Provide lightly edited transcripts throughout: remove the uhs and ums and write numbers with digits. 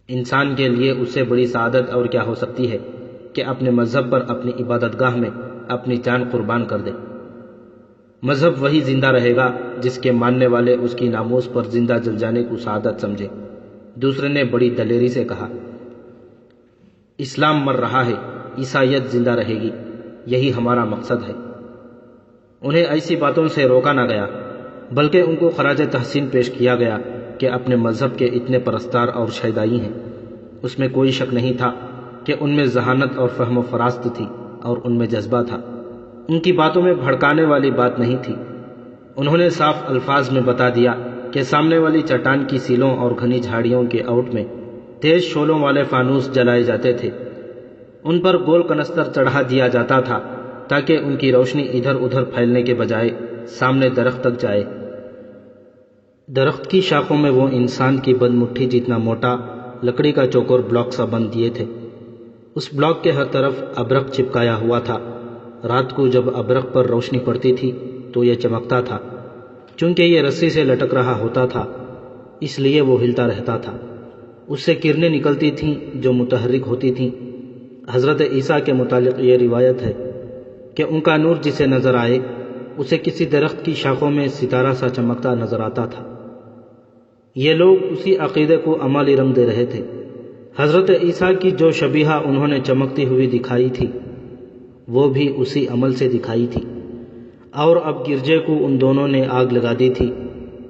انسان کے لیے اس سے بڑی سعادت اور کیا ہو سکتی ہے کہ اپنے مذہب پر اپنی عبادت گاہ میں اپنی جان قربان کر دے۔ مذہب وہی زندہ رہے گا جس کے ماننے والے اس کی ناموس پر زندہ جل جانے کو سعادت سمجھے۔ دوسرے نے بڑی دلیری سے کہا، اسلام مر رہا ہے، عیسائیت زندہ رہے گی، یہی ہمارا مقصد ہے۔ انہیں ایسی باتوں سے روکا نہ گیا، بلکہ ان کو خراج تحسین پیش کیا گیا کہ اپنے مذہب کے اتنے پرستار اور شیدائی ہیں۔ اس میں کوئی شک نہیں تھا کہ ان میں ذہانت اور فہم و فراست تھی اور ان میں جذبہ تھا۔ ان کی باتوں میں بھڑکانے والی بات نہیں تھی۔ انہوں نے صاف الفاظ میں بتا دیا کہ سامنے والی چٹان کی سیلوں اور گھنی جھاڑیوں کے اوٹ میں تیز شعلوں والے فانوس جلائے جاتے تھے۔ ان پر گول کنستر چڑھا دیا جاتا تھا تاکہ ان کی روشنی ادھر ادھر پھیلنے کے بجائے سامنے درخت تک جائے۔ درخت کی شاخوں میں وہ انسان کی بد مٹھی جتنا موٹا لکڑی کا چوکور بلاک سا بند دیے تھے۔ اس بلاک کے ہر طرف ابرق چپکایا ہوا تھا۔ رات کو جب ابرق پر روشنی پڑتی تھی تو یہ چمکتا تھا۔ چونکہ یہ رسی سے لٹک رہا ہوتا تھا اس لیے وہ ہلتا رہتا تھا۔ اس سے کرنیں نکلتی تھیں جو متحرک ہوتی تھیں۔ حضرت عیسیٰ کے متعلق یہ روایت ہے کہ ان کا نور جسے نظر آئے اسے کسی درخت کی شاخوں میں ستارہ سا چمکتا نظر آتا تھا۔ یہ لوگ اسی عقیدے کو عملی رنگ دے رہے تھے۔ حضرت عیسیٰ کی جو شبیہہ انہوں نے چمکتی ہوئی دکھائی تھی وہ بھی اسی عمل سے دکھائی تھی، اور اب گرجے کو ان دونوں نے آگ لگا دی تھی۔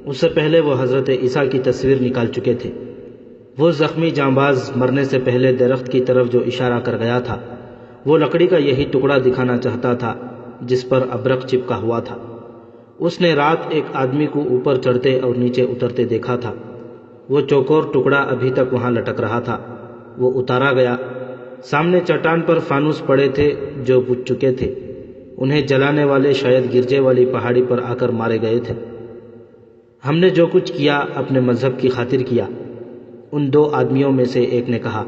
اس سے پہلے وہ حضرت عیسیٰ کی تصویر نکال چکے تھے۔ وہ زخمی جانباز مرنے سے پہلے درخت کی طرف جو اشارہ کر گیا تھا وہ لکڑی کا یہی ٹکڑا دکھانا چاہتا تھا جس پر ابرق چپکا ہوا تھا۔ اس نے رات ایک آدمی کو اوپر چڑھتے اور نیچے اترتے دیکھا تھا۔ وہ چوکور ٹکڑا ابھی تک وہاں لٹک رہا تھا۔ وہ اتارا گیا۔ سامنے چٹان پر فانوس پڑے تھے جو بجھ چکے تھے۔ انہیں جلانے والے شاید گرجے والی پہاڑی پر آ کر مارے گئے تھے۔ ہم نے جو کچھ کیا اپنے مذہب کی خاطر کیا، ان دو آدمیوں میں سے ایک نے کہا۔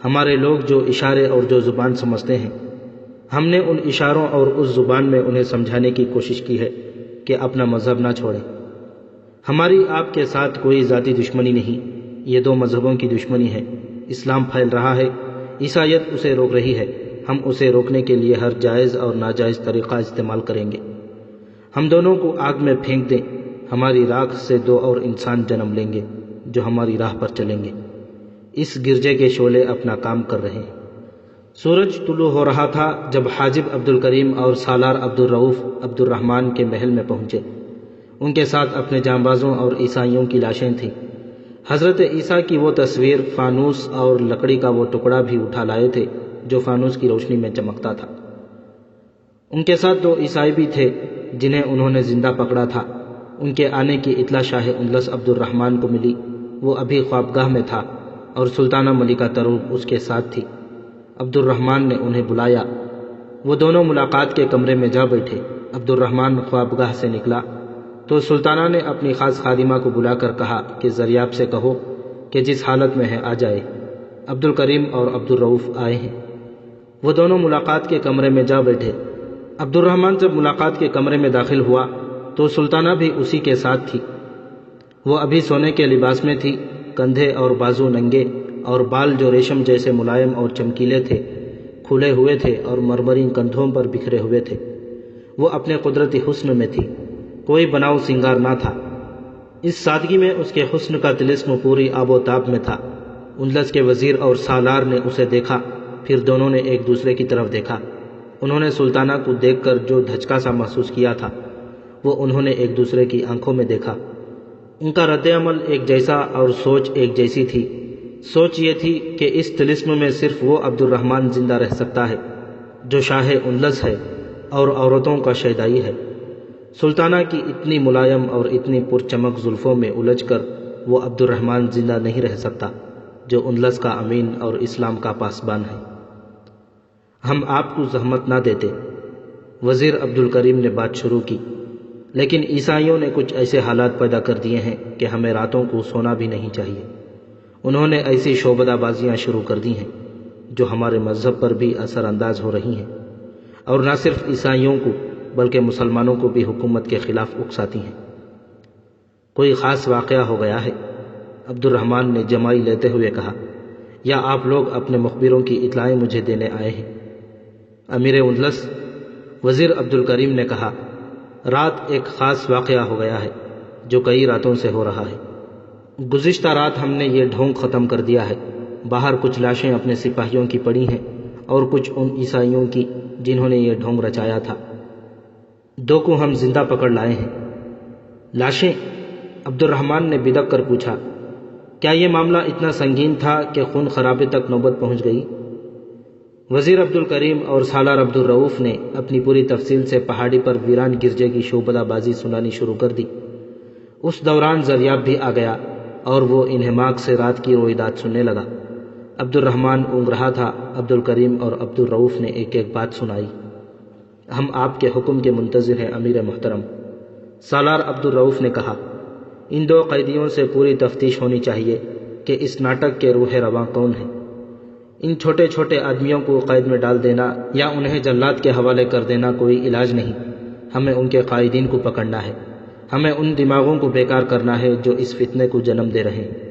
ہمارے لوگ جو اشارے اور جو زبان سمجھتے ہیں، ہم نے ان اشاروں اور اس زبان میں انہیں سمجھانے کی کوشش کی ہے کہ اپنا مذہب نہ چھوڑیں۔ ہماری آپ کے ساتھ کوئی ذاتی دشمنی نہیں، یہ دو مذہبوں کی دشمنی ہے۔ اسلام پھیل رہا ہے، عیسائیت اسے روک رہی ہے۔ ہم اسے روکنے کے لیے ہر جائز اور ناجائز طریقہ استعمال کریں گے۔ ہم دونوں کو آگ میں پھینک دیں، ہماری راکھ سے دو اور انسان جنم لیں گے جو ہماری راہ پر چلیں گے۔ اس گرجے کے شعلے اپنا کام کر رہے ہیں۔ سورج طلوع ہو رہا تھا جب حاجب عبد الکریم اور سالار عبد الرؤف عبد الرحمن کے محل میں پہنچے۔ ان کے ساتھ اپنے جانبازوں اور عیسائیوں کی لاشیں تھیں۔ حضرت عیسیٰ کی وہ تصویر، فانوس اور لکڑی کا وہ ٹکڑا بھی اٹھا لائے تھے جو فانوس کی روشنی میں چمکتا تھا۔ ان کے ساتھ دو عیسائی بھی تھے جنہیں انہوں نے زندہ پکڑا تھا۔ ان کے آنے کی اطلاع شاہ اندلس عبد الرحمن کو ملی۔ وہ ابھی خوابگاہ میں تھا اور سلطانہ ملکہ تروب اس کے ساتھ تھی۔ عبد الرحمن نے انہیں بلایا۔ وہ دونوں ملاقات کے کمرے میں جا بیٹھے۔ عبد الرحمن خوابگاہ سے نکلا تو سلطانہ نے اپنی خاص خادمہ کو بلا کر کہا کہ زریاب سے کہو کہ جس حالت میں ہے آ جائے۔ عبد الکریم اور عبد الرؤف آئے ہیں۔ وہ دونوں ملاقات کے کمرے میں جا بیٹھے۔ عبد الرحمن جب ملاقات کے کمرے میں داخل ہوا تو سلطانہ بھی اسی کے ساتھ تھی۔ وہ ابھی سونے کے لباس میں تھی، کندھے اور بازو ننگے اور بال جو ریشم جیسے ملائم اور چمکیلے تھے کھلے ہوئے تھے اور مرمرین کندھوں پر بکھرے ہوئے تھے۔ وہ اپنے قدرتی حسن میں تھی، کوئی بناؤ سنگار نہ تھا۔ اس سادگی میں اس کے حسن کا طلسم پوری آب و تاب میں تھا۔ اندلس کے وزیر اور سالار نے اسے دیکھا، پھر دونوں نے ایک دوسرے کی طرف دیکھا۔ انہوں نے سلطانہ کو دیکھ کر جو دھچکا سا محسوس کیا تھا وہ انہوں نے ایک دوسرے کی آنکھوں میں دیکھا۔ ان کا رد عمل ایک جیسا اور سوچ ایک جیسی تھی۔ سوچ یہ تھی کہ اس طلسم میں صرف وہ عبد الرحمن زندہ رہ سکتا ہے جو شاہ اندلس ہے اور عورتوں کا شیدائی ہے۔ سلطانہ کی اتنی ملائم اور اتنی پرچمک زلفوں میں الجھ کر وہ عبد الرحمن زندہ نہیں رہ سکتا جو اندلس کا امین اور اسلام کا پاسبان ہے۔ ہم آپ کو زحمت نہ دیتے، وزیر عبد الکریم نے بات شروع کی، لیکن عیسائیوں نے کچھ ایسے حالات پیدا کر دیے ہیں کہ ہمیں راتوں کو سونا بھی نہیں چاہیے۔ انہوں نے ایسی شعبدہ بازیاں شروع کر دی ہیں جو ہمارے مذہب پر بھی اثر انداز ہو رہی ہیں، اور نہ صرف عیسائیوں کو بلکہ مسلمانوں کو بھی حکومت کے خلاف اکساتی ہیں۔ کوئی خاص واقعہ ہو گیا ہے؟ عبد الرحمن نے جمائی لیتے ہوئے کہا۔ یا آپ لوگ اپنے مخبروں کی اطلاعیں مجھے دینے آئے ہیں؟ امیر اندلس وزیر عبد الکریم نے کہا، رات ایک خاص واقعہ ہو گیا ہے جو کئی راتوں سے ہو رہا ہے۔ گزشتہ رات ہم نے یہ ڈھونگ ختم کر دیا ہے۔ باہر کچھ لاشیں اپنے سپاہیوں کی پڑی ہیں اور کچھ ان عیسائیوں کی جنہوں نے یہ ڈھونگ رچایا تھا۔ 2 کو ہم زندہ پکڑ لائے ہیں۔ لاشیں؟ عبد الرحمن نے بدک کر پوچھا، کیا یہ معاملہ اتنا سنگین تھا کہ خون خرابے تک نوبت پہنچ گئی؟ وزیر عبد الکریم اور سالار عبد الرؤف نے اپنی پوری تفصیل سے پہاڑی پر ویران گرجے کی شعبدہ بازی سنانی شروع کر دی۔ اس دوران زریاب بھی آ گیا اور وہ انہماک سے رات کی روئیداد سننے لگا۔ عبد الرحمن اونگ رہا تھا۔ عبد الکریم اور عبد الرؤف نے ایک ایک بات سنائی۔ ہم آپ کے حکم کے منتظر ہیں امیر محترم۔ سالار عبد الرؤف نے کہا، ان 2 قیدیوں سے پوری تفتیش ہونی چاہیے کہ اس ناٹک کے روح رواں کون ہیں۔ ان چھوٹے چھوٹے آدمیوں کو قید میں ڈال دینا یا انہیں جلاد کے حوالے کر دینا کوئی علاج نہیں۔ ہمیں ان کے قائدین کو پکڑنا ہے۔ ہمیں ان دماغوں کو بیکار کرنا ہے جو اس فتنے کو جنم دے رہے ہیں۔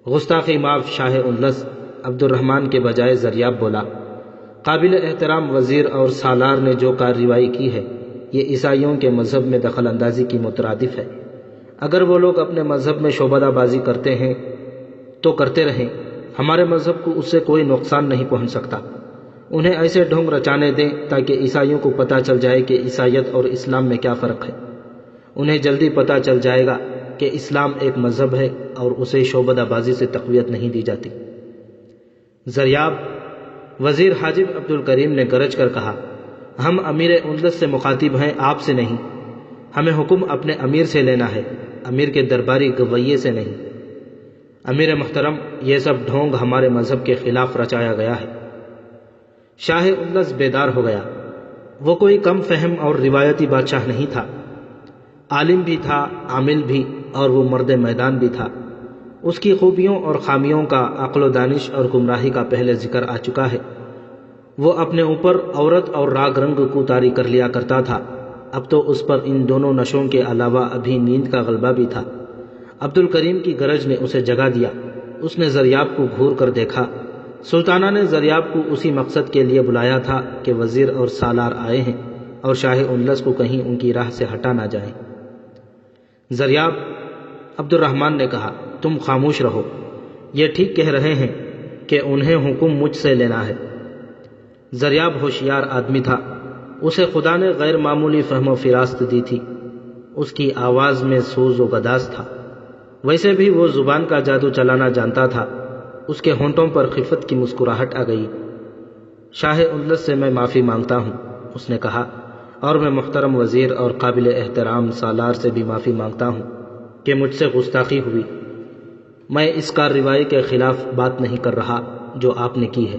گستاخی معاف شاہ اندلس، عبد الرحمن کے بجائے زریاب بولا، قابل احترام وزیر اور سالار نے جو کارروائی کی ہے یہ عیسائیوں کے مذہب میں دخل اندازی کی مترادف ہے۔ اگر وہ لوگ اپنے مذہب میں شعبدہ بازی کرتے ہیں تو کرتے رہیں، ہمارے مذہب کو اس سے کوئی نقصان نہیں پہنچ سکتا۔ انہیں ایسے ڈھونگ رچانے دیں تاکہ عیسائیوں کو پتہ چل جائے کہ عیسائیت اور اسلام میں کیا فرق ہے۔ انہیں جلدی پتہ چل جائے گا کہ اسلام ایک مذہب ہے اور اسے شعبدہ بازی سے تقویت نہیں دی جاتی۔ زریاب، وزیر حاجب عبد الکریم نے گرج کر کہا، ہم امیر اندلس سے مخاطب ہیں، آپ سے نہیں۔ ہمیں حکم اپنے امیر سے لینا ہے، امیر کے درباری گویے سے نہیں۔ امیر محترم، یہ سب ڈھونگ ہمارے مذہب کے خلاف رچایا گیا ہے۔ شاہ اندلس بیدار ہو گیا۔ وہ کوئی کم فہم اور روایتی بادشاہ نہیں تھا، عالم بھی تھا، عامل بھی، اور وہ مرد میدان بھی تھا۔ اس کی خوبیوں اور خامیوں کا عقل و دانش اور گمراہی کا پہلے ذکر آ چکا ہے۔ وہ اپنے اوپر عورت اور راگ رنگ کو طاری کر لیا کرتا تھا، اب تو اس پر ان دونوں نشوں کے علاوہ ابھی نیند کا غلبہ بھی تھا۔ عبد الکریم کی گرج نے اسے جگا دیا۔ اس نے زریاب کو گھور کر دیکھا۔ سلطانہ نے زریاب کو اسی مقصد کے لیے بلایا تھا کہ وزیر اور سالار آئے ہیں اور شاہ اندلس کو کہیں ان کی راہ سے ہٹا نہ جائے۔ زریاب، عبد الرحمن نے کہا، تم خاموش رہو۔ یہ ٹھیک کہہ رہے ہیں کہ انہیں حکم مجھ سے لینا ہے۔ زریاب ہوشیار آدمی تھا، اسے خدا نے غیر معمولی فہم و فراست دی تھی۔ اس کی آواز میں سوز و گداز تھا۔ ویسے بھی وہ زبان کا جادو چلانا جانتا تھا۔ اس کے ہونٹوں پر خفت کی مسکراہٹ آ گئی۔ شاہ اندلس سے میں معافی مانگتا ہوں، اس نے کہا، اور میں محترم وزیر اور قابل احترام سالار سے بھی معافی مانگتا ہوں کہ مجھ سے گستاخی ہوئی۔ میں اس کارروائی کے خلاف بات نہیں کر رہا جو آپ نے کی ہے۔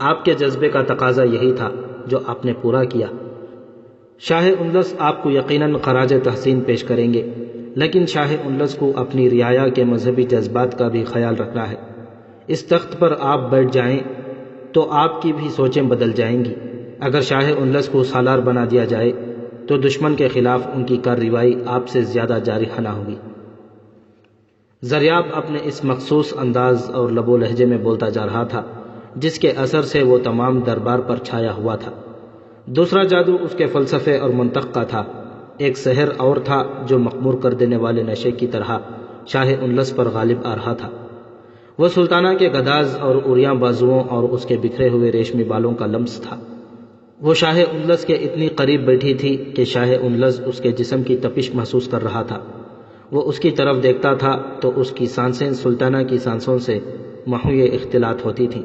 آپ کے جذبے کا تقاضا یہی تھا جو آپ نے پورا کیا۔ شاہ اندلس آپ کو یقیناً خراج تحسین پیش کریں گے، لیکن شاہ اندلس کو اپنی رعایا کے مذہبی جذبات کا بھی خیال رکھنا ہے۔ اس تخت پر آپ بیٹھ جائیں تو آپ کی بھی سوچیں بدل جائیں گی۔ اگر شاہ اندلس کو سالار بنا دیا جائے تو دشمن کے خلاف ان کی کارروائی آپ سے زیادہ جارحانہ ہوگی۔ زریاب اپنے اس مخصوص انداز اور لب و لہجے میں بولتا جا رہا تھا جس کے اثر سے وہ تمام دربار پر چھایا ہوا تھا۔ دوسرا جادو اس کے فلسفے اور منطق کا تھا۔ ایک سحر اور تھا جو مخمور کر دینے والے نشے کی طرح شاہ اندلس پر غالب آ رہا تھا۔ وہ سلطانہ کے گداز اور عریاں بازوؤں اور اس کے بکھرے ہوئے ریشمی بالوں کا لمس تھا۔ وہ شاہ اندلس کے اتنی قریب بیٹھی تھی کہ شاہ اندلس اس کے جسم کی تپش محسوس کر رہا تھا۔ وہ اس کی طرف دیکھتا تھا تو اس کی سانسیں سلطانہ کی سانسوں سے محو اختلاط ہوتی تھیں۔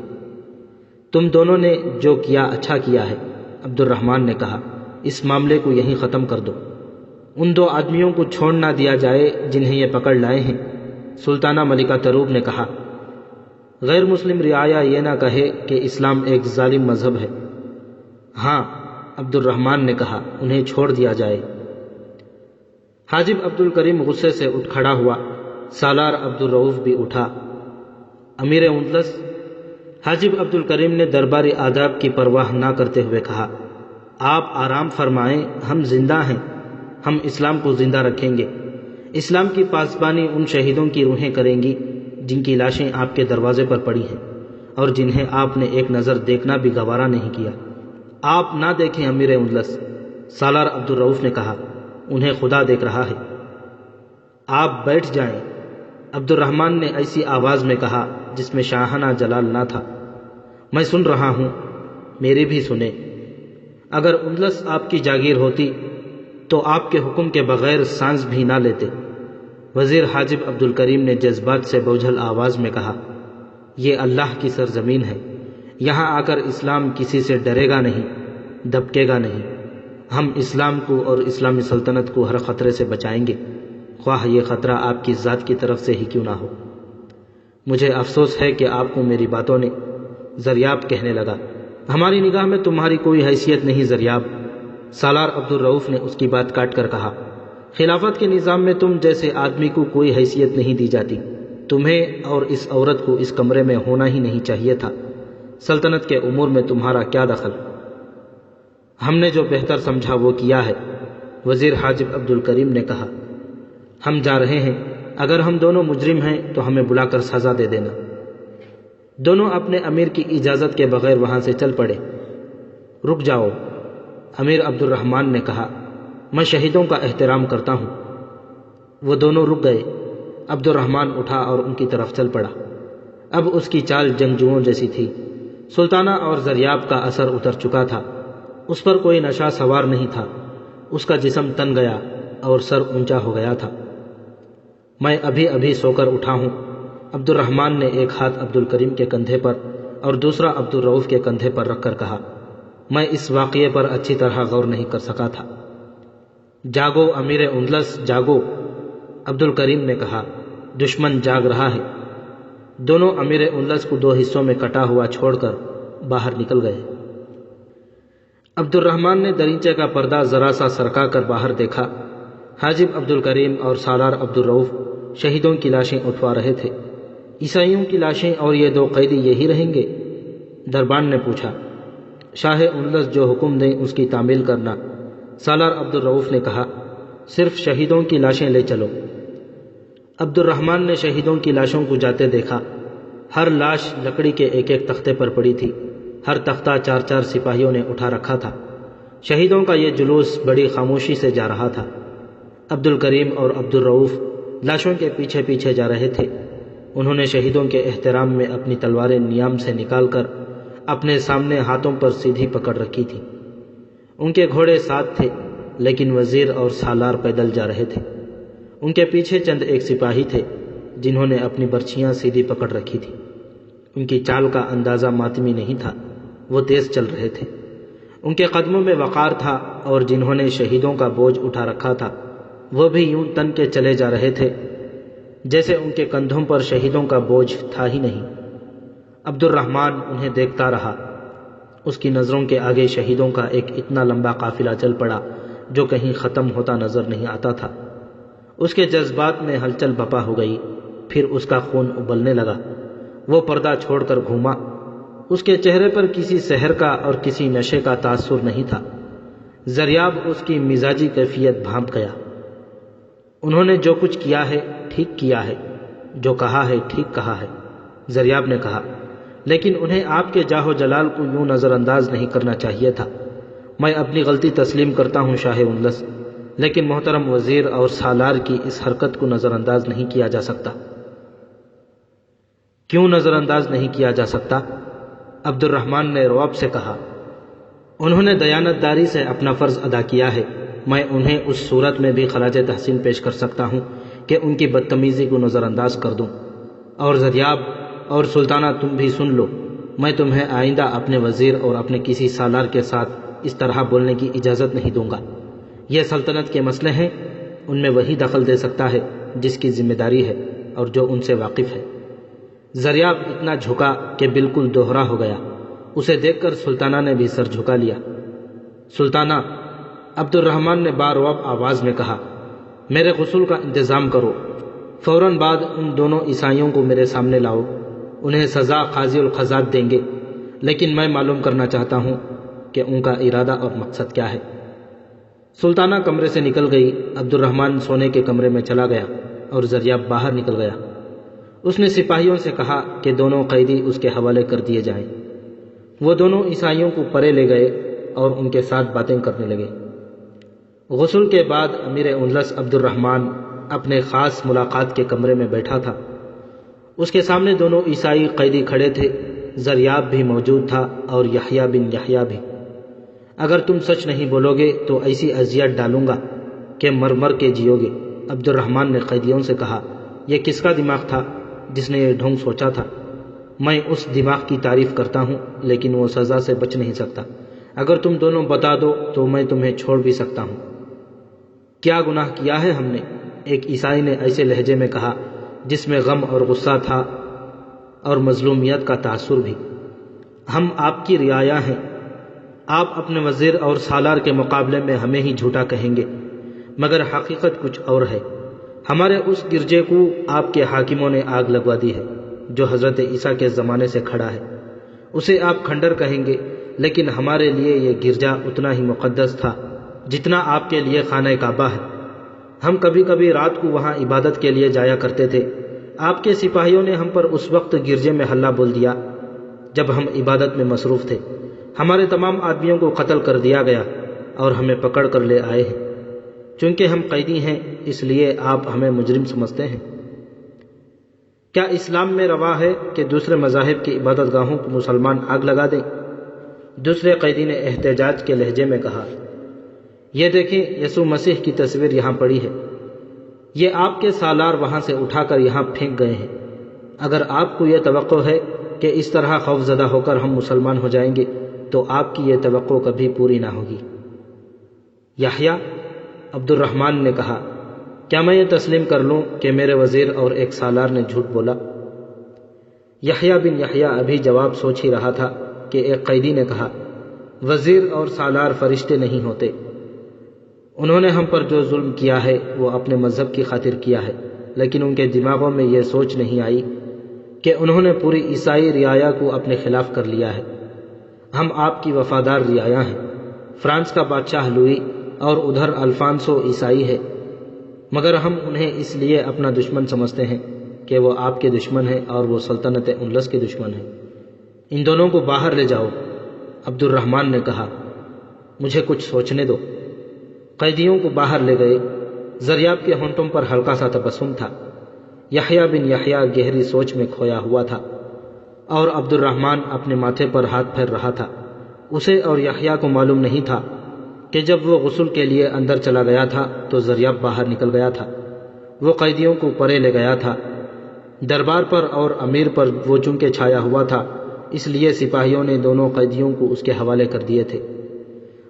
تم دونوں نے جو کیا اچھا کیا ہے، عبد الرحمن نے کہا، اس معاملے کو یہیں ختم کر دو۔ ان 2 آدمیوں کو چھوڑ نہ دیا جائے جنہیں یہ پکڑ لائے ہیں۔ سلطانہ ملکہ تروب نے کہا، غیر مسلم رعایا یہ نہ کہے کہ اسلام ایک ظالم مذہب ہے۔ ہاں، عبد الرحمن نے کہا، انہیں چھوڑ دیا جائے۔ حاجب عبد الکریم غصے سے اٹھ کھڑا ہوا۔ سالار عبد الرؤف بھی اٹھا۔ امیر اندلس، حاجب عبد الکریم نے درباری آداب کی پرواہ نہ کرتے ہوئے کہا، آپ آرام فرمائیں، ہم زندہ ہیں، ہم اسلام کو زندہ رکھیں گے۔ اسلام کی پاسبانی ان شہیدوں کی روحیں کریں گی جن کی لاشیں آپ کے دروازے پر پڑی ہیں اور جنہیں آپ نے ایک نظر دیکھنا بھی گوارا نہیں کیا۔ آپ نہ دیکھیں امیر اندلس، سالار عبدالرؤف نے کہا، انہیں خدا دیکھ رہا ہے۔ آپ بیٹھ جائیں، عبد الرحمن نے ایسی آواز میں کہا جس میں شاہانہ جلال نہ تھا۔ میں سن رہا ہوں، میری بھی سنیں۔ اگر اندلس آپ کی جاگیر ہوتی تو آپ کے حکم کے بغیر سانس بھی نہ لیتے۔ وزیر حاجب عبد الکریم نے جذبات سے بوجھل آواز میں کہا، یہ اللہ کی سرزمین ہے، یہاں آ کر اسلام کسی سے ڈرے گا نہیں، دبکے گا نہیں۔ ہم اسلام کو اور اسلامی سلطنت کو ہر خطرے سے بچائیں گے، خواہ یہ خطرہ آپ کی ذات کی طرف سے ہی کیوں نہ ہو۔ مجھے افسوس ہے کہ آپ کو میری باتوں نے، زریاب کہنے لگا، ہماری نگاہ میں تمہاری کوئی حیثیت نہیں زریاب۔ سالار عبدالرؤف نے اس کی بات کاٹ کر کہا، خلافت کے نظام میں تم جیسے آدمی کو کوئی حیثیت نہیں دی جاتی۔ تمہیں اور اس عورت کو اس کمرے میں ہونا ہی نہیں چاہیے تھا۔ سلطنت کے امور میں تمہارا کیا دخل؟ ہم نے جو بہتر سمجھا وہ کیا ہے، وزیر حاجب عبد الکریم نے کہا۔ ہم جا رہے ہیں، اگر ہم دونوں مجرم ہیں تو ہمیں بلا کر سزا دے دینا۔ دونوں اپنے امیر کی اجازت کے بغیر وہاں سے چل پڑے۔ رک جاؤ، امیر عبد الرحمن نے کہا، میں شہیدوں کا احترام کرتا ہوں۔ وہ دونوں رک گئے۔ عبد الرحمن اٹھا اور ان کی طرف چل پڑا۔ اب اس کی چال جنگجوؤں جیسی تھی۔ سلطانہ اور زریاب کا اثر اتر چکا تھا، اس پر کوئی نشہ سوار نہیں تھا۔ اس کا جسم تن گیا اور سر اونچا ہو گیا تھا۔ میں ابھی ابھی سو کر اٹھا ہوں، عبد الرحمن نے ایک ہاتھ عبد الکریم کے کندھے پر اور دوسرا عبدالرؤف کے کندھے پر رکھ کر کہا، میں اس واقعے پر اچھی طرح غور نہیں کر سکا تھا۔ جاگو امیر اندلس، جاگو، عبد الکریم نے کہا، دشمن جاگ رہا ہے۔ دونوں امیر اندلس کو دو حصوں میں کٹا ہوا چھوڑ کر باہر نکل گئے۔ عبد الرحمن نے دریچے کا پردہ ذرا سا سرکا کر باہر دیکھا۔ حاجب عبد الکریم اور سالار عبدالرؤف شہیدوں کی لاشیں اٹھوا رہے تھے۔ عیسائیوں کی لاشیں اور یہ دو قیدی یہی رہیں گے؟ دربان نے پوچھا۔ شاہ اندلس جو حکم دیں اس کی تعمیل کرنا، سالار عبدالرؤف نے کہا، صرف شہیدوں کی لاشیں لے چلو۔ عبد الرحمن نے شہیدوں کی لاشوں کو جاتے دیکھا۔ ہر لاش لکڑی کے ایک ایک تختے پر پڑی تھی، ہر تختہ چار چار سپاہیوں نے اٹھا رکھا تھا۔ شہیدوں کا یہ جلوس بڑی خاموشی سے جا رہا تھا۔ عبد الکریم اور عبدالرؤف لاشوں کے پیچھے پیچھے جا رہے تھے۔ انہوں نے شہیدوں کے احترام میں اپنی تلواریں نیام سے نکال کر اپنے سامنے ہاتھوں پر سیدھی پکڑ رکھی تھی۔ ان کے گھوڑے ساتھ تھے، لیکن وزیر اور سالار پیدل جا رہے تھے۔ ان کے پیچھے چند ایک سپاہی تھے جنہوں نے اپنی برچیاں سیدھی پکڑ رکھی تھی۔ ان کی چال کا اندازہ ماتمی نہیں تھا، وہ تیز چل رہے تھے۔ ان کے قدموں میں وقار تھا، اور جنہوں نے شہیدوں کا بوجھ اٹھا رکھا تھا وہ بھی یوں تن کے چلے جا رہے تھے جیسے ان کے کندھوں پر شہیدوں کا بوجھ تھا ہی نہیں۔ عبد الرحمن انہیں دیکھتا رہا۔ اس کی نظروں کے آگے شہیدوں کا ایک اتنا لمبا قافلہ چل پڑا جو کہیں ختم ہوتا نظر نہیں آتا تھا۔ اس کے جذبات میں ہلچل بپا ہو گئی، پھر اس کا خون ابلنے لگا۔ وہ پردہ چھوڑ کر گھوما۔ اس کے چہرے پر کسی سحر کا اور کسی نشے کا تاثر نہیں تھا۔ زریاب اس کی مزاجی کیفیت بھانپ گیا۔ انہوں نے جو کچھ کیا ہے ٹھیک کیا ہے، جو کہا ہے ٹھیک کہا ہے، زریاب نے کہا، لیکن انہیں آپ کے جاہ و جلال کو یوں نظر انداز نہیں کرنا چاہیے تھا۔ میں اپنی غلطی تسلیم کرتا ہوں شاہ اندلس، لیکن محترم وزیر اور سالار کی اس حرکت کو نظر انداز نہیں کیا جا سکتا۔ کیوں نظر انداز نہیں کیا جا سکتا؟ عبد الرحمن نے رعب سے کہا، انہوں نے دیانت داری سے اپنا فرض ادا کیا ہے۔ میں انہیں اس صورت میں بھی خراج تحسین پیش کر سکتا ہوں کہ ان کی بدتمیزی کو نظر انداز کر دوں۔ اور زریاب اور سلطانہ تم بھی سن لو، میں تمہیں آئندہ اپنے وزیر اور اپنے کسی سالار کے ساتھ اس طرح بولنے کی اجازت نہیں دوں گا۔ یہ سلطنت کے مسئلے ہیں، ان میں وہی دخل دے سکتا ہے جس کی ذمہ داری ہے اور جو ان سے واقف ہے۔ زریاب اتنا جھکا کہ بالکل دوہرا ہو گیا۔ اسے دیکھ کر سلطانہ نے بھی سر جھکا لیا۔ سلطانہ، عبد الرحمن نے بارعب آواز میں کہا، میرے غسل کا انتظام کرو، فوراً بعد ان دونوں عیسائیوں کو میرے سامنے لاؤ۔ انہیں سزا قاضی القضات دیں گے، لیکن میں معلوم کرنا چاہتا ہوں کہ ان کا ارادہ اور مقصد کیا ہے۔ سلطانہ کمرے سے نکل گئی۔ عبد الرحمن سونے کے کمرے میں چلا گیا اور زریاب باہر نکل گیا۔ اس نے سپاہیوں سے کہا کہ دونوں قیدی اس کے حوالے کر دیے جائیں۔ وہ دونوں عیسائیوں کو پرے لے گئے اور ان کے ساتھ باتیں کرنے لگے۔ غسل کے بعد امیر اندلس عبد الرحمن اپنے خاص ملاقات کے کمرے میں بیٹھا تھا۔ اس کے سامنے دونوں عیسائی قیدی کھڑے تھے، زریاب بھی موجود تھا اور یحییٰ بن یحییٰ بھی۔ اگر تم سچ نہیں بولو گے تو ایسی اذیت ڈالوں گا کہ مر مر کے جیو گے۔ عبد الرحمن نے قیدیوں سے کہا، یہ کس کا دماغ تھا جس نے یہ ڈھونگ سوچا تھا؟ میں اس دماغ کی تعریف کرتا ہوں لیکن وہ سزا سے بچ نہیں سکتا۔ اگر تم دونوں بتا دو تو میں تمہیں چھوڑ بھی سکتا ہوں۔ کیا گناہ کیا ہے ہم نے؟ ایک عیسائی نے ایسے لہجے میں کہا جس میں غم اور غصہ تھا اور مظلومیت کا تاثر بھی۔ ہم آپ کی رعایا ہیں۔ آپ اپنے وزیر اور سالار کے مقابلے میں ہمیں ہی جھوٹا کہیں گے، مگر حقیقت کچھ اور ہے۔ ہمارے اس گرجے کو آپ کے حاکموں نے آگ لگوا دی ہے جو حضرت عیسیٰ کے زمانے سے کھڑا ہے۔ اسے آپ کھنڈر کہیں گے، لیکن ہمارے لیے یہ گرجا اتنا ہی مقدس تھا جتنا آپ کے لیے خانہ کعبہ ہے۔ ہم کبھی کبھی رات کو وہاں عبادت کے لیے جایا کرتے تھے۔ آپ کے سپاہیوں نے ہم پر اس وقت گرجے میں حلہ بول دیا جب ہم عبادت میں مصروف تھے۔ ہمارے تمام آدمیوں کو قتل کر دیا گیا اور ہمیں پکڑ کر لے آئے ہیں۔ چونکہ ہم قیدی ہیں اس لیے آپ ہمیں مجرم سمجھتے ہیں۔ کیا اسلام میں روا ہے کہ دوسرے مذاہب کی عبادت گاہوں کو مسلمان آگ لگا دیں؟ دوسرے قیدی نے احتجاج کے لہجے میں کہا، یہ دیکھیں یسوع مسیح کی تصویر یہاں پڑی ہے۔ یہ آپ کے سالار وہاں سے اٹھا کر یہاں پھینک گئے ہیں۔ اگر آپ کو یہ توقع ہے کہ اس طرح خوف زدہ ہو کر ہم مسلمان ہو جائیں گے تو آپ کی یہ توقع کبھی پوری نہ ہوگی۔ یحییٰ، عبد الرحمن نے کہا، کیا میں یہ تسلیم کر لوں کہ میرے وزیر اور ایک سالار نے جھوٹ بولا؟ یحییٰ بن یحییٰ ابھی جواب سوچ ہی رہا تھا کہ ایک قیدی نے کہا، وزیر اور سالار فرشتے نہیں ہوتے۔ انہوں نے ہم پر جو ظلم کیا ہے وہ اپنے مذہب کی خاطر کیا ہے، لیکن ان کے دماغوں میں یہ سوچ نہیں آئی کہ انہوں نے پوری عیسائی رعایا کو اپنے خلاف کر لیا ہے۔ ہم آپ کی وفادار رعایا ہیں۔ فرانس کا بادشاہ لوئی اور ادھر الفانسو عیسائی ہے، مگر ہم انہیں اس لیے اپنا دشمن سمجھتے ہیں کہ وہ آپ کے دشمن ہیں اور وہ سلطنت اندلس کے دشمن ہیں۔ ان دونوں کو باہر لے جاؤ۔ عبد الرحمن نے کہا، مجھے کچھ سوچنے دو۔ قیدیوں کو باہر لے گئے۔ زریاب کے ہونٹوں پر ہلکا سا تبسم تھا۔ یحییٰ بن یحییٰ گہری سوچ میں کھویا ہوا تھا اور عبد الرحمن اپنے ماتھے پر ہاتھ پھیر رہا تھا۔ اسے اور یحییٰ کو معلوم نہیں تھا کہ جب وہ غسل کے لیے اندر چلا گیا تھا تو زریاب باہر نکل گیا تھا۔ وہ قیدیوں کو پرے لے گیا تھا۔ دربار پر اور امیر پر وہ چونکہ چھایا ہوا تھا، اس لیے سپاہیوں نے دونوں قیدیوں کو اس کے حوالے کر دیے تھے۔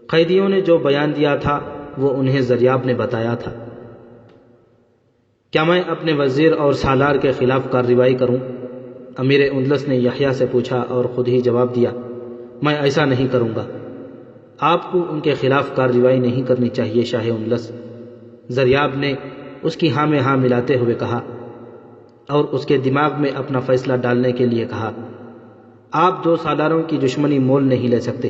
قیدیوں نے جو بیان دیا تھا وہ انہیں زریاب نے بتایا تھا۔ کیا میں اپنے وزیر اور سالار کے خلاف کارروائی کروں؟ امیر اندلس نے یحییٰ سے پوچھا اور خود ہی جواب دیا، میں ایسا نہیں کروں گا۔ آپ کو ان کے خلاف کارروائی نہیں کرنی چاہیے شاہ اندلس۔ زریاب نے اس کی ہاں میں ہاں ملاتے ہوئے کہا اور اس کے دماغ میں اپنا فیصلہ ڈالنے کے لیے کہا، آپ دو سالاروں کی دشمنی مول نہیں لے سکتے۔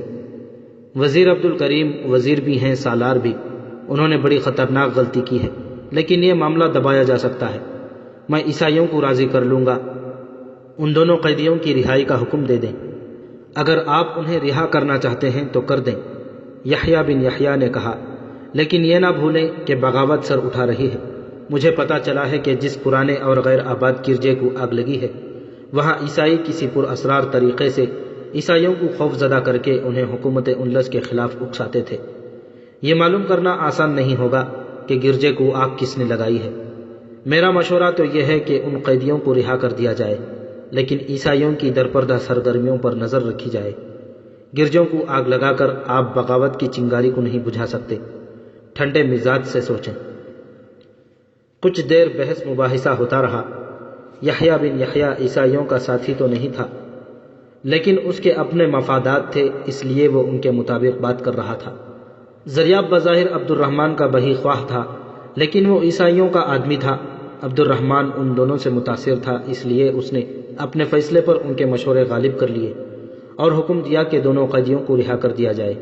وزیر عبد الکریم وزیر بھی ہیں، سالار بھی۔ انہوں نے بڑی خطرناک غلطی کی ہے، لیکن یہ معاملہ دبایا جا سکتا ہے۔ میں عیسائیوں کو راضی کر لوں گا۔ ان دونوں قیدیوں کی رہائی کا حکم دے دیں۔ اگر آپ انہیں رہا کرنا چاہتے ہیں تو کر دیں۔ یحییٰ بن یحییٰ نے کہا، لیکن یہ نہ بھولیں کہ بغاوت سر اٹھا رہی ہے۔ مجھے پتا چلا ہے کہ جس پرانے اور غیر آباد گرجے کو آگ لگی ہے وہاں عیسائی کسی پر اسرار طریقے سے عیسائیوں کو خوف زدہ کر کے انہیں حکومت اندلس کے خلاف اکساتے تھے۔ یہ معلوم کرنا آسان نہیں ہوگا کہ گرجے کو آگ کس نے لگائی ہے۔ میرا مشورہ تو یہ ہے کہ ان قیدیوں کو رہا کر دیا جائے، لیکن عیسائیوں کی درپردہ سرگرمیوں پر نظر رکھی جائے۔ گرجوں کو آگ لگا کر آپ بغاوت کی چنگاری کو نہیں بجھا سکتے۔ ٹھنڈے مزاج سے سوچیں۔ کچھ دیر بحث مباحثہ ہوتا رہا۔ یحییٰ بن یحییٰ عیسائیوں کا ساتھی تو نہیں تھا، لیکن اس کے اپنے مفادات تھے، اس لیے وہ ان کے مطابق بات کر رہا تھا۔ زریاب بظاہر عبد الرحمن کا بہی خواہ تھا، لیکن وہ عیسائیوں کا آدمی تھا۔ عبد الرحمن ان دونوں سے متاثر تھا، اس لیے اس نے اپنے فیصلے پر ان کے مشورے غالب کر لیے اور حکم دیا کہ دونوں قیدیوں کو رہا کر دیا جائے۔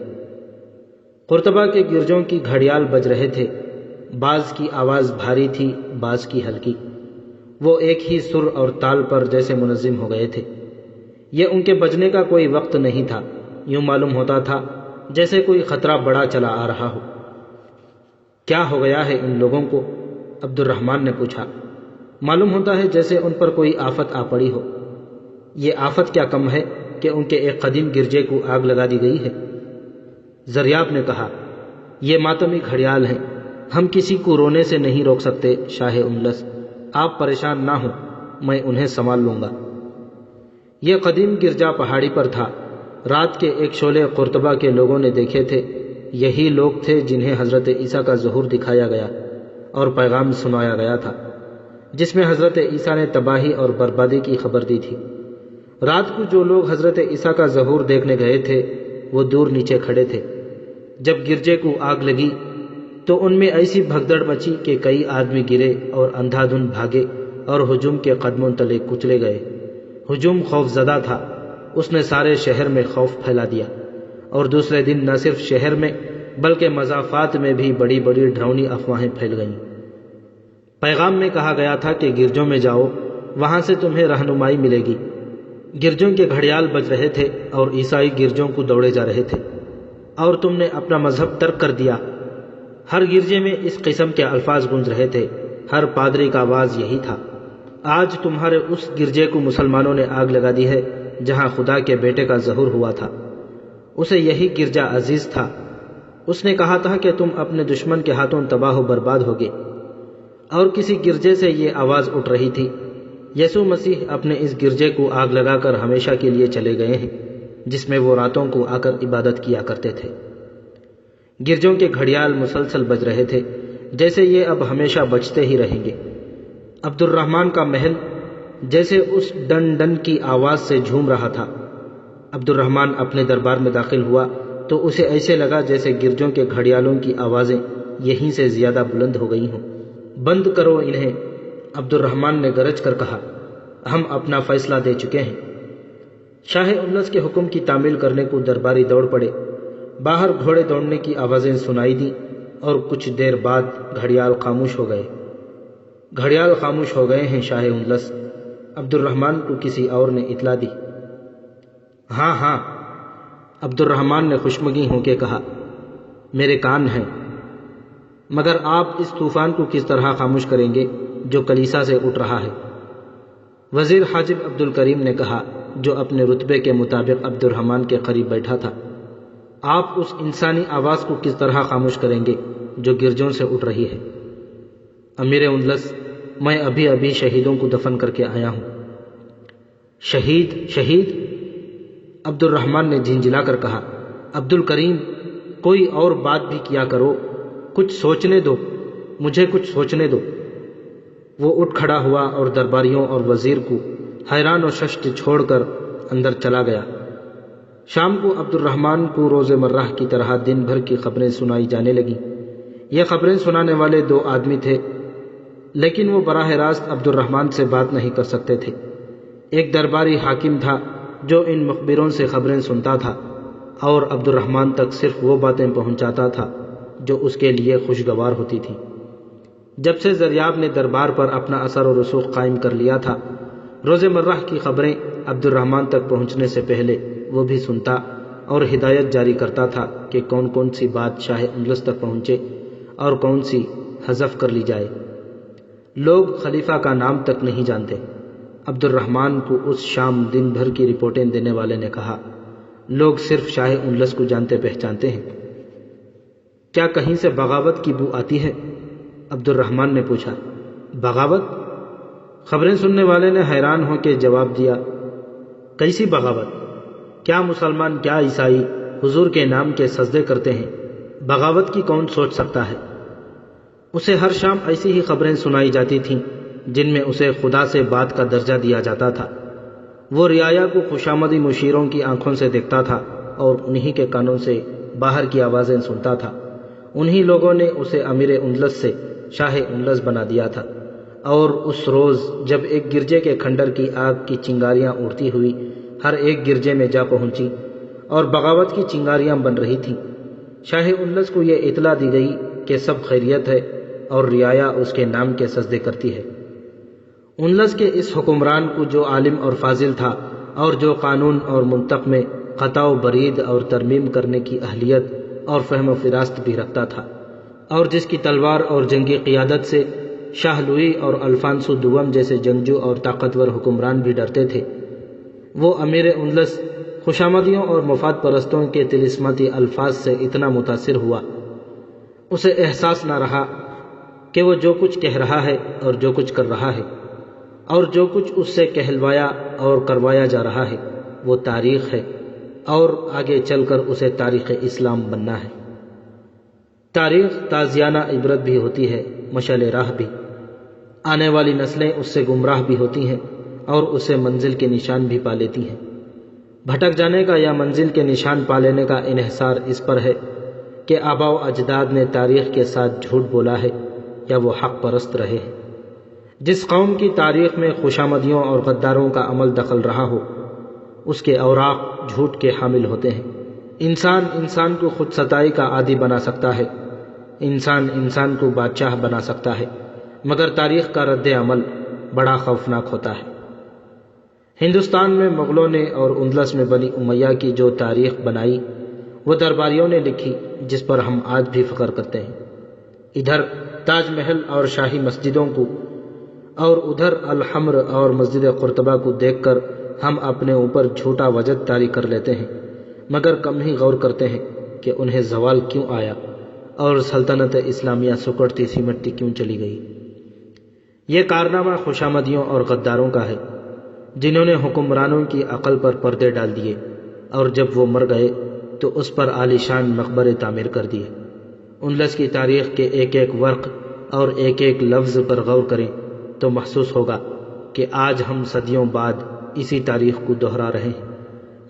قرطبہ کے گرجوں کی گھڑیال بج رہے تھے۔ بعض کی آواز بھاری تھی، بعض کی ہلکی۔ وہ ایک ہی سر اور تال پر جیسے منظم ہو گئے تھے۔ یہ ان کے بجنے کا کوئی وقت نہیں تھا، یوں معلوم ہوتا تھا جیسے کوئی خطرہ بڑا چلا آ رہا ہو۔ کیا ہو گیا ہے ان لوگوں کو؟ عبد الرحمن نے پوچھا۔ معلوم ہوتا ہے جیسے ان پر کوئی آفت آ پڑی ہو۔ یہ آفت کیا کم ہے کہ ان کے ایک قدیم گرجے کو آگ لگا دی گئی ہے۔ زریاب نے کہا، یہ ماتمی گھڑیال ہیں، ہم کسی کو رونے سے نہیں روک سکتے شاہ انلس، آپ پریشان نہ ہوں، میں انہیں سنبھال لوں گا۔ یہ قدیم گرجا پہاڑی پر تھا۔ رات کے ایک شعلے قرطبہ کے لوگوں نے دیکھے تھے، یہی لوگ تھے جنہیں حضرت عیسیٰ کا ظہور دکھایا گیا اور پیغام سنایا گیا تھا، جس میں حضرت عیسیٰ نے تباہی اور بربادی کی خبر دی تھی۔ رات کو جو لوگ حضرت عیسیٰ کا ظہور دیکھنے گئے تھے وہ دور نیچے کھڑے تھے۔ جب گرجے کو آگ لگی تو ان میں ایسی بھگدڑ مچی کہ کئی آدمی گرے اور اندھا دھند بھاگے اور ہجوم کے قدموں تلے کچلے گئے۔ ہجوم خوف زدہ تھا، اس نے سارے شہر میں خوف پھیلا دیا، اور دوسرے دن نہ صرف شہر میں بلکہ مضافات میں بھی بڑی بڑی ڈراؤنی افواہیں پھیل گئیں۔ پیغام میں کہا گیا تھا کہ گرجوں میں جاؤ، وہاں سے تمہیں رہنمائی ملے گی۔ گرجوں کے گھڑیال بج رہے تھے اور عیسائی گرجوں کو دوڑے جا رہے تھے، اور تم نے اپنا مذہب ترک کر دیا۔ ہر گرجے میں اس قسم کے الفاظ گونج رہے تھے، ہر پادری کا آواز یہی تھا۔ آج تمہارے اس گرجے کو مسلمانوں نے آگ لگا دی ہے جہاں خدا کے بیٹے کا ظہور ہوا تھا۔ اسے یہی گرجا عزیز تھا۔ اس نے کہا تھا کہ تم اپنے دشمن کے ہاتھوں تباہ و برباد ہوگے۔ اور کسی گرجے سے یہ آواز اٹھ رہی تھی، یسوع مسیح اپنے اس گرجے کو آگ لگا کر ہمیشہ کے لیے چلے گئے ہیں جس میں وہ راتوں کو آ کر عبادت کیا کرتے تھے۔ گرجوں کے گھڑیال مسلسل بج رہے تھے جیسے یہ اب ہمیشہ بجتے ہی رہیں گے۔ عبد الرحمن کا محل جیسے اس ڈن ڈن کی آواز سے جھوم رہا تھا۔ عبد الرحمن اپنے دربار میں داخل ہوا تو اسے ایسے لگا جیسے گرجوں کے گھڑیالوں کی آوازیں یہیں سے زیادہ بلند ہو گئی ہوں۔ بند کرو انہیں، عبد الرحمن نے گرج کر کہا، ہم اپنا فیصلہ دے چکے ہیں۔ شاہ انلس کے حکم کی تعمیل کرنے کو درباری دوڑ پڑے۔ باہر گھوڑے دوڑنے کی آوازیں سنائی دیں اور کچھ دیر بعد گھڑیال خاموش ہو گئے۔ گھڑیال خاموش ہو گئے ہیں شاہ انلس، عبد الرحمن کو کسی اور نے اطلاع دی۔ ہاں ہاں، عبد الرحمن نے خوشمگی ہو کے کہا، میرے کان ہیں، مگر آپ اس طوفان کو کس طرح خاموش کریں گے جو کلیسا سے اٹھ رہا ہے؟ وزیر حاجب عبد الکریم نے کہا، جو اپنے رتبے کے مطابق عبد الرحمن کے قریب بیٹھا تھا، آپ اس انسانی آواز کو کس طرح خاموش کریں گے جو گرجوں سے اٹھ رہی ہے؟ امیر انلس، میں ابھی ابھی شہیدوں کو دفن کر کے آیا ہوں۔ شہید شہید؟ عبد الرحمن نے جھنجھلا کر کہا، عبد الکریم، کوئی اور بات بھی کیا کرو، کچھ سوچنے دو، مجھے کچھ سوچنے دو۔ وہ اٹھ کھڑا ہوا اور درباریوں اور وزیر کو حیران و ششت چھوڑ کر اندر چلا گیا۔ شام کو عبد الرحمن کو روز مرہ کی طرح دن بھر کی خبریں سنائی جانے لگیں۔ یہ خبریں سنانے والے دو آدمی تھے، لیکن وہ براہ راست عبد الرحمن سے بات نہیں کر سکتے تھے۔ ایک درباری حاکم تھا جو ان مخبروں سے خبریں سنتا تھا اور عبد الرحمن تک صرف وہ باتیں پہنچاتا تھا جو اس کے لیے خوشگوار ہوتی تھیں۔ جب سے زریاب نے دربار پر اپنا اثر و رسوخ قائم کر لیا تھا، روز مرہ کی خبریں عبد الرحمن تک پہنچنے سے پہلے وہ بھی سنتا اور ہدایت جاری کرتا تھا کہ کون کون سی بات شاہ انلس تک پہنچے اور کون سی حذف کر لی جائے۔ لوگ خلیفہ کا نام تک نہیں جانتے۔ عبد الرحمن کو اس شام دن بھر کی رپورٹیں دینے والے نے کہا، لوگ صرف شاہ انلس کو جانتے پہچانتے ہیں۔ کیا کہیں سے بغاوت کی بو آتی ہے؟ عبد الرحمن نے پوچھا۔ بغاوت؟ خبریں سننے والے نے حیران ہو کے جواب دیا، کیسی بغاوت؟ کیا مسلمان کیا عیسائی حضور کے نام کے سجدے کرتے ہیں؟ بغاوت کی کون سوچ سکتا ہے؟ اسے ہر شام ایسی ہی خبریں سنائی جاتی تھیں جن میں اسے خدا سے بات کا درجہ دیا جاتا تھا۔ وہ رعایا کو خوشامدی مشیروں کی آنکھوں سے دیکھتا تھا اور انہی کے کانوں سے باہر کی آوازیں سنتا تھا۔ انہی لوگوں نے اسے امیر انلس سے شاہ انلس بنا دیا تھا، اور اس روز جب ایک گرجے کے کھنڈر کی آگ کی چنگاریاں اڑتی ہوئی ہر ایک گرجے میں جا پہنچی اور بغاوت کی چنگاریاں بن رہی تھیں، شاہ انلس کو یہ اطلاع دی گئی کہ سب خیریت ہے اور رعایا اس کے نام کے سجدے کرتی ہے۔ انلس کے اس حکمران کو جو عالم اور فاضل تھا اور جو قانون اور منطق میں قطع و برید اور ترمیم کرنے کی اہلیت اور فہم و فراست بھی رکھتا تھا، اور جس کی تلوار اور جنگی قیادت سے شاہ لوئی اور الفانسو دوم جیسے جنگجو اور طاقتور حکمران بھی ڈرتے تھے، وہ امیر انلس خوشامدیوں اور مفاد پرستوں کے طلسماتی الفاظ سے اتنا متاثر ہوا، اسے احساس نہ رہا کہ وہ جو کچھ کہہ رہا ہے اور جو کچھ کر رہا ہے اور جو کچھ اس سے کہلوایا اور کروایا جا رہا ہے وہ تاریخ ہے، اور آگے چل کر اسے تاریخ اسلام بننا ہے۔ تاریخ تازیانہ عبرت بھی ہوتی ہے، مشعل راہ بھی۔ آنے والی نسلیں اس سے گمراہ بھی ہوتی ہیں اور اسے منزل کے نشان بھی پا لیتی ہیں۔ بھٹک جانے کا یا منزل کے نشان پا لینے کا انحصار اس پر ہے کہ آباء و اجداد نے تاریخ کے ساتھ جھوٹ بولا ہے یا وہ حق پرست رہے ہیں۔ جس قوم کی تاریخ میں خوشامدیوں اور غداروں کا عمل دخل رہا ہو، اس کے اوراق جھوٹ کے حامل ہوتے ہیں۔ انسان انسان کو خود ستائی کا عادی بنا سکتا ہے، انسان انسان کو بادشاہ بنا سکتا ہے، مگر تاریخ کا رد عمل بڑا خوفناک ہوتا ہے۔ ہندوستان میں مغلوں نے اور اندلس میں بنی امیہ کی جو تاریخ بنائی وہ درباریوں نے لکھی، جس پر ہم آج بھی فخر کرتے ہیں۔ ادھر تاج محل اور شاہی مسجدوں کو اور ادھر الحمر اور مسجد قرطبہ کو دیکھ کر ہم اپنے اوپر جھوٹا وجد طاری کر لیتے ہیں، مگر کم ہی غور کرتے ہیں کہ انہیں زوال کیوں آیا اور سلطنت اسلامیہ سکڑتی سمٹتی کیوں چلی گئی۔ یہ کارنامہ خوشامدیوں اور غداروں کا ہے، جنہوں نے حکمرانوں کی عقل پر پردے ڈال دیے، اور جب وہ مر گئے تو اس پر عالی شان مقبرے تعمیر کر دیے۔ انلس کی تاریخ کے ایک ایک ورق اور ایک ایک لفظ پر غور کریں تو محسوس ہوگا کہ آج ہم صدیوں بعد اسی تاریخ کو دہرا رہے ہیں۔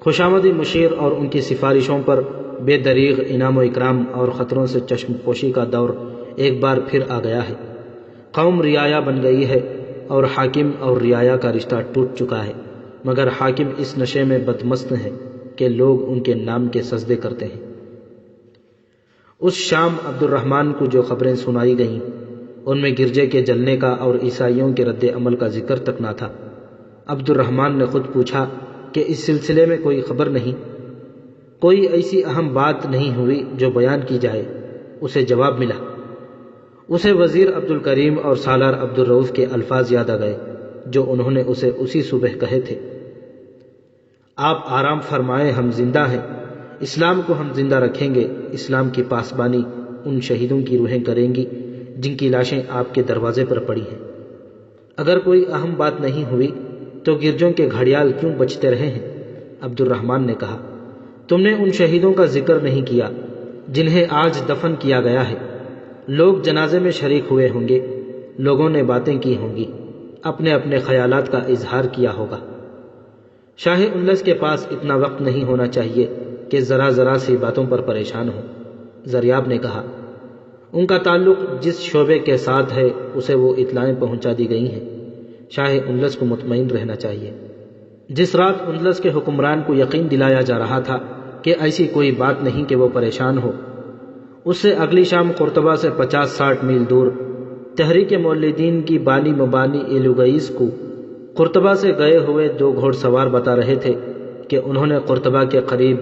خوشامدی مشیر اور ان کی سفارشوں پر بے دریغ انعام و اکرام اور خطروں سے چشم پوشی کا دور ایک بار پھر آ گیا ہے۔ قوم رعایا بن گئی ہے اور حاکم اور رعایا کا رشتہ ٹوٹ چکا ہے، مگر حاکم اس نشے میں بدمست ہے کہ لوگ ان کے نام کے سجدے کرتے ہیں۔ اس شام عبد الرحمن کو جو خبریں سنائی گئیں ان میں گرجے کے جلنے کا اور عیسائیوں کے رد عمل کا ذکر تک نہ تھا۔ عبد الرحمن نے خود پوچھا کہ اس سلسلے میں کوئی خبر نہیں، کوئی ایسی اہم بات نہیں ہوئی جو بیان کی جائے؟ اسے جواب ملا۔ اسے وزیر عبد الکریم اور سالار عبد الرؤف کے الفاظ یاد آ گئے جو انہوں نے اسے اسی صبح کہے تھے: آپ آرام فرمائیں، ہم زندہ ہیں، اسلام کو ہم زندہ رکھیں گے، اسلام کی پاسبانی ان شہیدوں کی روحیں کریں گی جن کی لاشیں آپ کے دروازے پر پڑی ہیں۔ اگر کوئی اہم بات نہیں ہوئی تو گرجوں کے گھڑیال کیوں بجتے رہے ہیں؟ عبد الرحمن نے کہا: تم نے ان شہیدوں کا ذکر نہیں کیا جنہیں آج دفن کیا گیا ہے۔ لوگ جنازے میں شریک ہوئے ہوں گے، لوگوں نے باتیں کی ہوں گی، اپنے اپنے خیالات کا اظہار کیا ہوگا۔ شاہ انلس کے پاس اتنا وقت نہیں ہونا چاہیے کہ ذرا ذرا سی باتوں پر پریشان ہوں۔ زریاب نے کہا: ان کا تعلق جس شعبے کے ساتھ ہے اسے وہ اطلاعیں پہنچا دی گئی ہیں، شاہ انلس کو مطمئن رہنا چاہیے۔ جس رات انلس کے حکمران کو یقین دلایا جا رہا تھا کہ ایسی کوئی بات نہیں کہ وہ پریشان ہو، اس سے اگلی شام قرطبہ سے 50-60 میل دور تحریک مولدین کی بانی مبانی ایلوگئیس کو قرطبہ سے گئے ہوئے 2 گھوڑ سوار بتا رہے تھے کہ انہوں نے قرطبہ کے قریب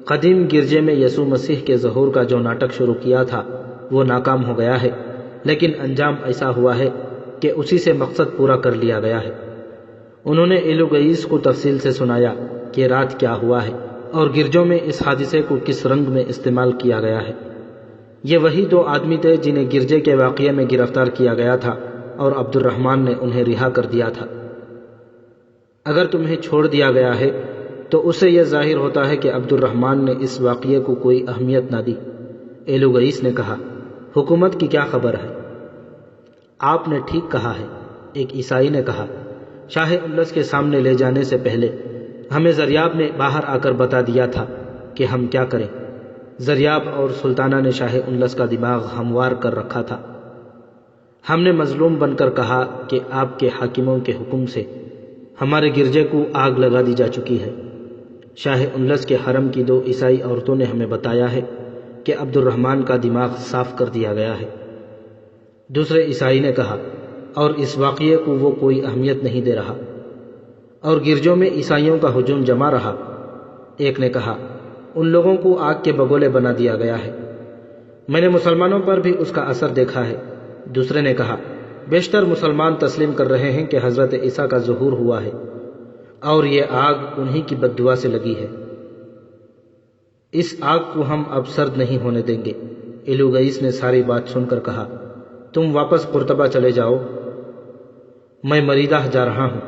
قدیم گرجے میں یسوع مسیح کے ظہور کا جو ناٹک شروع کیا تھا وہ ناکام ہو گیا ہے، لیکن انجام ایسا ہوا ہے کہ اسی سے مقصد پورا کر لیا گیا ہے۔ انہوں نے ایلوگئیس کو تفصیل سے سنایا کہ رات کیا ہوا ہے اور گرجوں میں اس حادثے کو کس رنگ میں استعمال کیا گیا ہے۔ یہ وہی 2 آدمی تھے جنہیں گرجے کے واقعے میں گرفتار کیا گیا تھا اور عبد الرحمن نے انہیں رہا کر دیا تھا۔ اگر تمہیں چھوڑ دیا گیا ہے تو اس سے یہ ظاہر ہوتا ہے کہ عبد الرحمن نے اس واقعے کو کوئی اہمیت نہ دی۔ ایلوگئیس نے کہا: حکومت کی کیا خبر ہے؟ آپ نے ٹھیک کہا ہے، ایک عیسائی نے کہا۔ شاہ انلس کے سامنے لے جانے سے پہلے ہمیں زریاب نے باہر آ کر بتا دیا تھا کہ ہم کیا کریں۔ زریاب اور سلطانہ نے شاہ انلس کا دماغ ہموار کر رکھا تھا۔ ہم نے مظلوم بن کر کہا کہ آپ کے حاکموں کے حکم سے ہمارے گرجے کو آگ لگا دی جا چکی ہے۔ شاہ انلس کے حرم کی 2 عیسائی عورتوں نے ہمیں بتایا ہے کہ عبد الرحمن کا دماغ صاف کر دیا گیا ہے۔ دوسرے عیسائی نے کہا: اور اس واقعے کو وہ کوئی اہمیت نہیں دے رہا، اور گرجوں میں عیسائیوں کا ہجوم جمع رہا۔ ایک نے کہا، ان لوگوں کو آگ کے بگولے بنا دیا گیا ہے، میں نے مسلمانوں پر بھی اس کا اثر دیکھا ہے۔ دوسرے نے کہا، بیشتر مسلمان تسلیم کر رہے ہیں کہ حضرت عیسیٰ کا ظہور ہوا ہے، اور یہ آگ انہی کی بددعا سے لگی ہے۔ اس آگ کو ہم اب سرد نہیں ہونے دیں گے۔ ایلوگئیس نے ساری بات سن کر کہا، تم واپس قرطبہ چلے جاؤ، میں مریدہ جا رہا ہوں۔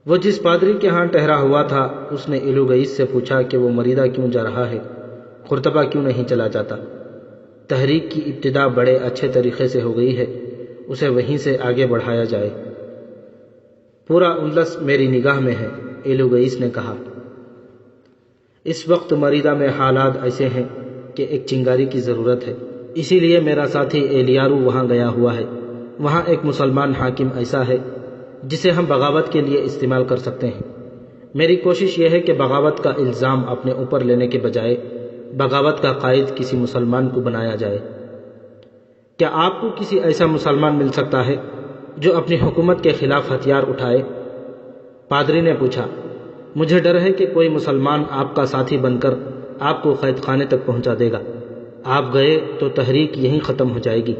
وہ جس پادری کے ہاں ٹھہرا ہوا تھا، اس نے ایلوگئیس سے پوچھا کہ وہ مریدہ کیوں جا رہا ہے، قرطبہ کیوں نہیں چلا جاتا؟ تحریک کی ابتدا بڑے اچھے طریقے سے ہو گئی ہے، اسے وہیں سے آگے بڑھایا جائے۔ پورا اندلس میری نگاہ میں ہے، ایلوگئیس نے کہا۔ اس وقت مریدہ میں حالات ایسے ہیں کہ ایک چنگاری کی ضرورت ہے، اسی لیے میرا ساتھی ایلیارو وہاں گیا ہوا ہے۔ وہاں ایک مسلمان حاکم ایسا ہے جسے ہم بغاوت کے لیے استعمال کر سکتے ہیں۔ میری کوشش یہ ہے کہ بغاوت کا الزام اپنے اوپر لینے کے بجائے بغاوت کا قائد کسی مسلمان کو بنایا جائے۔ کیا آپ کو کسی ایسا مسلمان مل سکتا ہے جو اپنی حکومت کے خلاف ہتھیار اٹھائے؟ پادری نے پوچھا۔ مجھے ڈر ہے کہ کوئی مسلمان آپ کا ساتھی بن کر آپ کو قید خانے تک پہنچا دے گا۔ آپ گئے تو تحریک یہیں ختم ہو جائے گی۔